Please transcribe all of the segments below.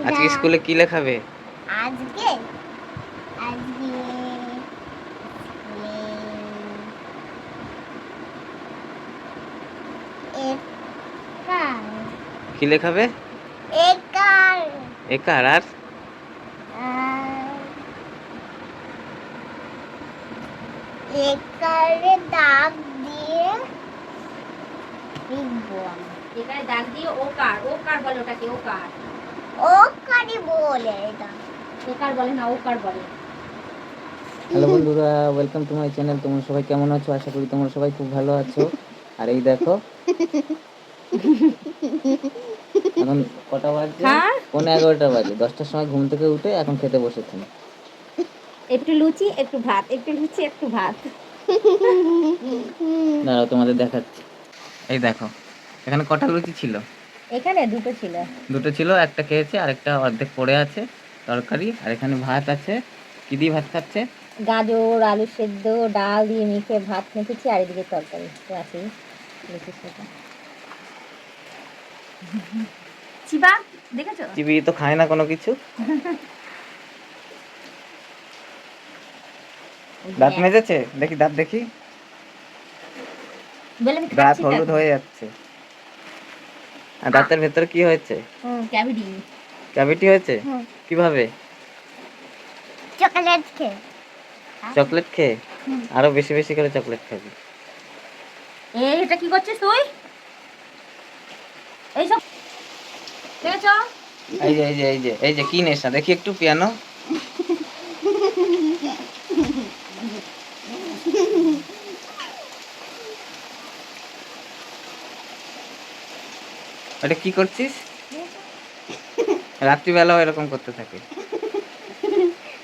আজকে স্কুলে কি লেখাবে? আজকে আজকে একার কি লেখাবে? একার একার আর একারে দাগ দিয়ে লিখবো আমি। এখানে দাগ দিয়ে ওকার ওকার বলে ওটাকে ওকার ওকারই বলে এটা। একার বলে না ওকার বলে। হ্যালো বন্ধুরা, ওয়েলকাম টু মাই চ্যানেল। তোমরা সবাই কেমন আছো? আশা করি তোমরা সবাই খুব ভালো আছো। আর এই দেখো এখন কটা বাজে? হ্যাঁ? 11:30 বাজে। 10টার সময় ঘুম থেকে উঠে এখন খেতে বসেছেন। একটু লুচি একটু ভাত, একটু লুচি একটু ভাত। দাঁড়াও তোমাদের দেখাচ্ছি। এই দেখো এখানে কটা লুচি ছিল? এখানে দুটো ছিল। দুটো ছিল, একটা খেয়েছে আর একটা অর্ধেক পড়ে আছে তরকারি। আর এখানে ভাত আছে। কি দিয়ে ভাত খাচ্ছে? গাজর আলু সেদ্ধ ডাল দিয়ে মেখে ভাত মেখেছি আর এদিকে তরকারি তো আছেই লুচির সাথে। চিবা দেখেছো? চিবি তো খায় না কোনো কিছু। দাঁত মেজেছে? দেখি দাঁত দেখি। বলে আমি দাঁত খাচ্ছি হলুদ হয়ে যাচ্ছে। আর দাঁতের ভেতরে কি হয়েছে? ক্যাভিটি। ক্যাভিটি হয়েছে? কিভাবে? চকলেট খেয়ে। চকলেট খেয়ে? আরো বেশি বেশি করে চকলেট খাবি। এটা কি করছিস তুই? এইসব দেখেছো? এই যে কি নেশা দেখি একটু পিয়ানো। এটা কি করছিস? রাত্রিবেলাও এরকম করতে থাকে?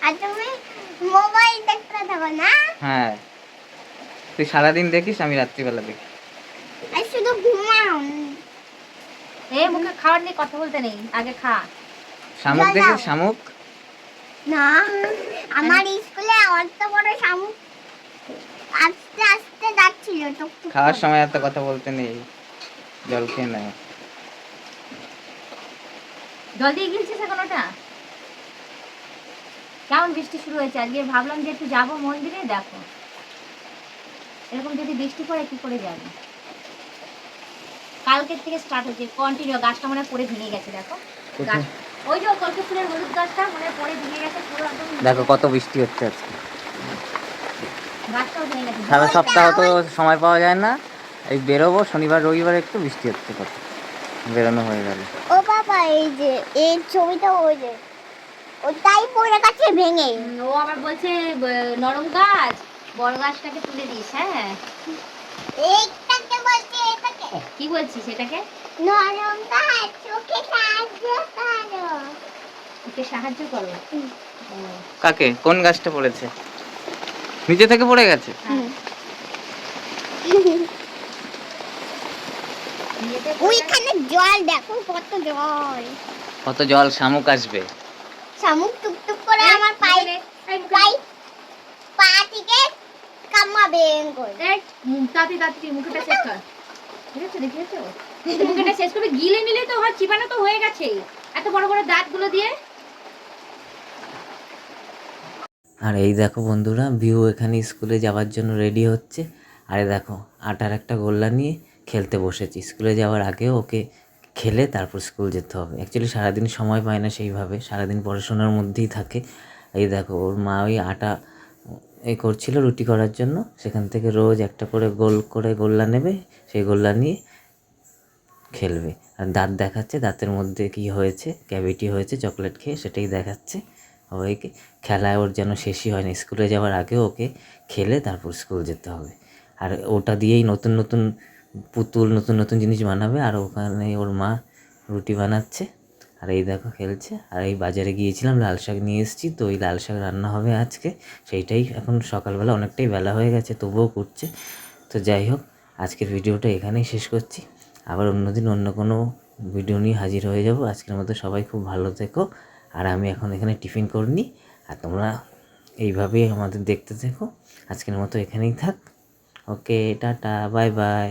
আর তুমি মোবাইল দেখতে থাকো না? হ্যাঁ, তুই সারাদিন দেখিস, আমি রাত্রিবেলা দেখি। আর শুধু ঘুমাও। মুখে খাওয়ার নিয়ে কথা বলতে নেই, আগে খা। শামুক দেখিস? শামুক না, আমার স্কুলে অত বড় শামুক আস্তে আস্তে যাচ্ছিল। খাওয়ার সময় এত কথা বলতে নেই, জল খেয়ে নেয়। জল দিয়ে গিলছিস এখন ওটা? কেমন বৃষ্টি শুরু হয়েছে আজকে, ভাবলাম যে একটু যাবো মন্দিরে। দেখো এরকম যদি বৃষ্টি পড়ে কি করে যাবে? কালকের থেকে স্টার্ট হচ্ছে কন্টিনিউ। গাছটা মনে পড়ে ভেঙে গেছে। দেখো গাছ, ওই যে কলকে ফুলের হলুদ গাছটা মনে পড়ে ভেঙে গেছে পুরো একদম। দেখো কত বৃষ্টি হচ্ছে আজকে। গাছটাও ভেঙে গেছে। সারা সপ্তাহ তো সময় পাওয়া যায় না। এই বেরোবো শনিবার রবিবার, একটু বৃষ্টি হচ্ছে, কত বেরোনো হয়ে গেল। ও বাবা, এই যে এই ছবিটা ওই যে ওটাই পড়ে গেছে ভেঙে। ও আবার বলছে নরম গাছ, বড় গাছটাকে তুলে দিস। হ্যাঁ এইটাকে বলছে, এটাকে কি বলছিস? এটাকে নরম গাছ, ওকে সাহায্য করো। ওকে সাহায্য করো। কাকে? কোন গাছটা পড়েছে? নিচে থেকে পড়ে গেছে? ওইখানে জল দেখো, কত জল। কত জল, শামুক আসবে। শামুক টুকটুক করে আমার পায়ে পা থেকে কামাবে করে। তাড়াতাড়ি মুখটা শেষ কর। দেখেছো দেখেছো? মুখটা শেষ করে গিলে নিলে তো হয়, চিবানো তো হয়ে গেছে এত বড় বড় দাঁতগুলো দিয়ে। আর এই দেখো বন্ধুরা, ভিউ এখানে স্কুলে যাওয়ার জন্য রেডি হচ্ছে। আরে দেখো আটার একটা গোল্লা নিয়ে খেলতে বসেছি। স্কুলে যাওয়ার আগেও ওকে খেলে তারপর স্কুল যেতে হবে। অ্যাকচুয়ালি সারাদিন সময় পায় না সেইভাবে, সারাদিন পড়াশোনার মধ্যেই থাকে। এই দেখো ওর মা ওই আটা করছিল রুটি করার জন্য, সেখান থেকে রোজ একটা করে গোল করে গোল্লা নেবে, সেই গোল্লা নিয়ে খেলবে। আর দাঁত দেখাচ্ছে, দাঁতের মধ্যে কি হয়েছে, ক্যাভিটি হয়েছে চকলেট খেয়ে, সেটাই দেখাচ্ছে সবাইকে। খেলায় ওর যেন শেষই হয় না, স্কুলে যাওয়ার আগেও ওকে খেলে তারপর স্কুল যেতে হবে। আর ওটা দিয়েই নতুন নতুন পুতুল, নতুন নতুন জিনিস বানাবে। আর ওখানে ওর মা রুটি বানাচ্ছে, আর এই দেখো খেলছে। আর এই বাজারে গিয়েছিলাম, লাল শাক নিয়ে এসেছি, তো ওই লাল শাক রান্না হবে আজকে। সেইটাই এখন সকালবেলা, অনেকটাই বেলা হয়ে গেছে তবুও করছে। তো যাই হোক, আজকের ভিডিওটা এখানেই শেষ করছি। আবার অন্যদিন অন্য কোনো ভিডিও নিয়ে হাজির হয়ে যাব। আজকের মতো সবাই খুব ভালো থেকো। আর আমি এখন এখানে টিফিন করে নিই, আর তোমরা এইভাবেই আমাদের দেখতে থেকো। আজকের মতো এখানেই থাক। ওকে, টাটা, বাই বাই।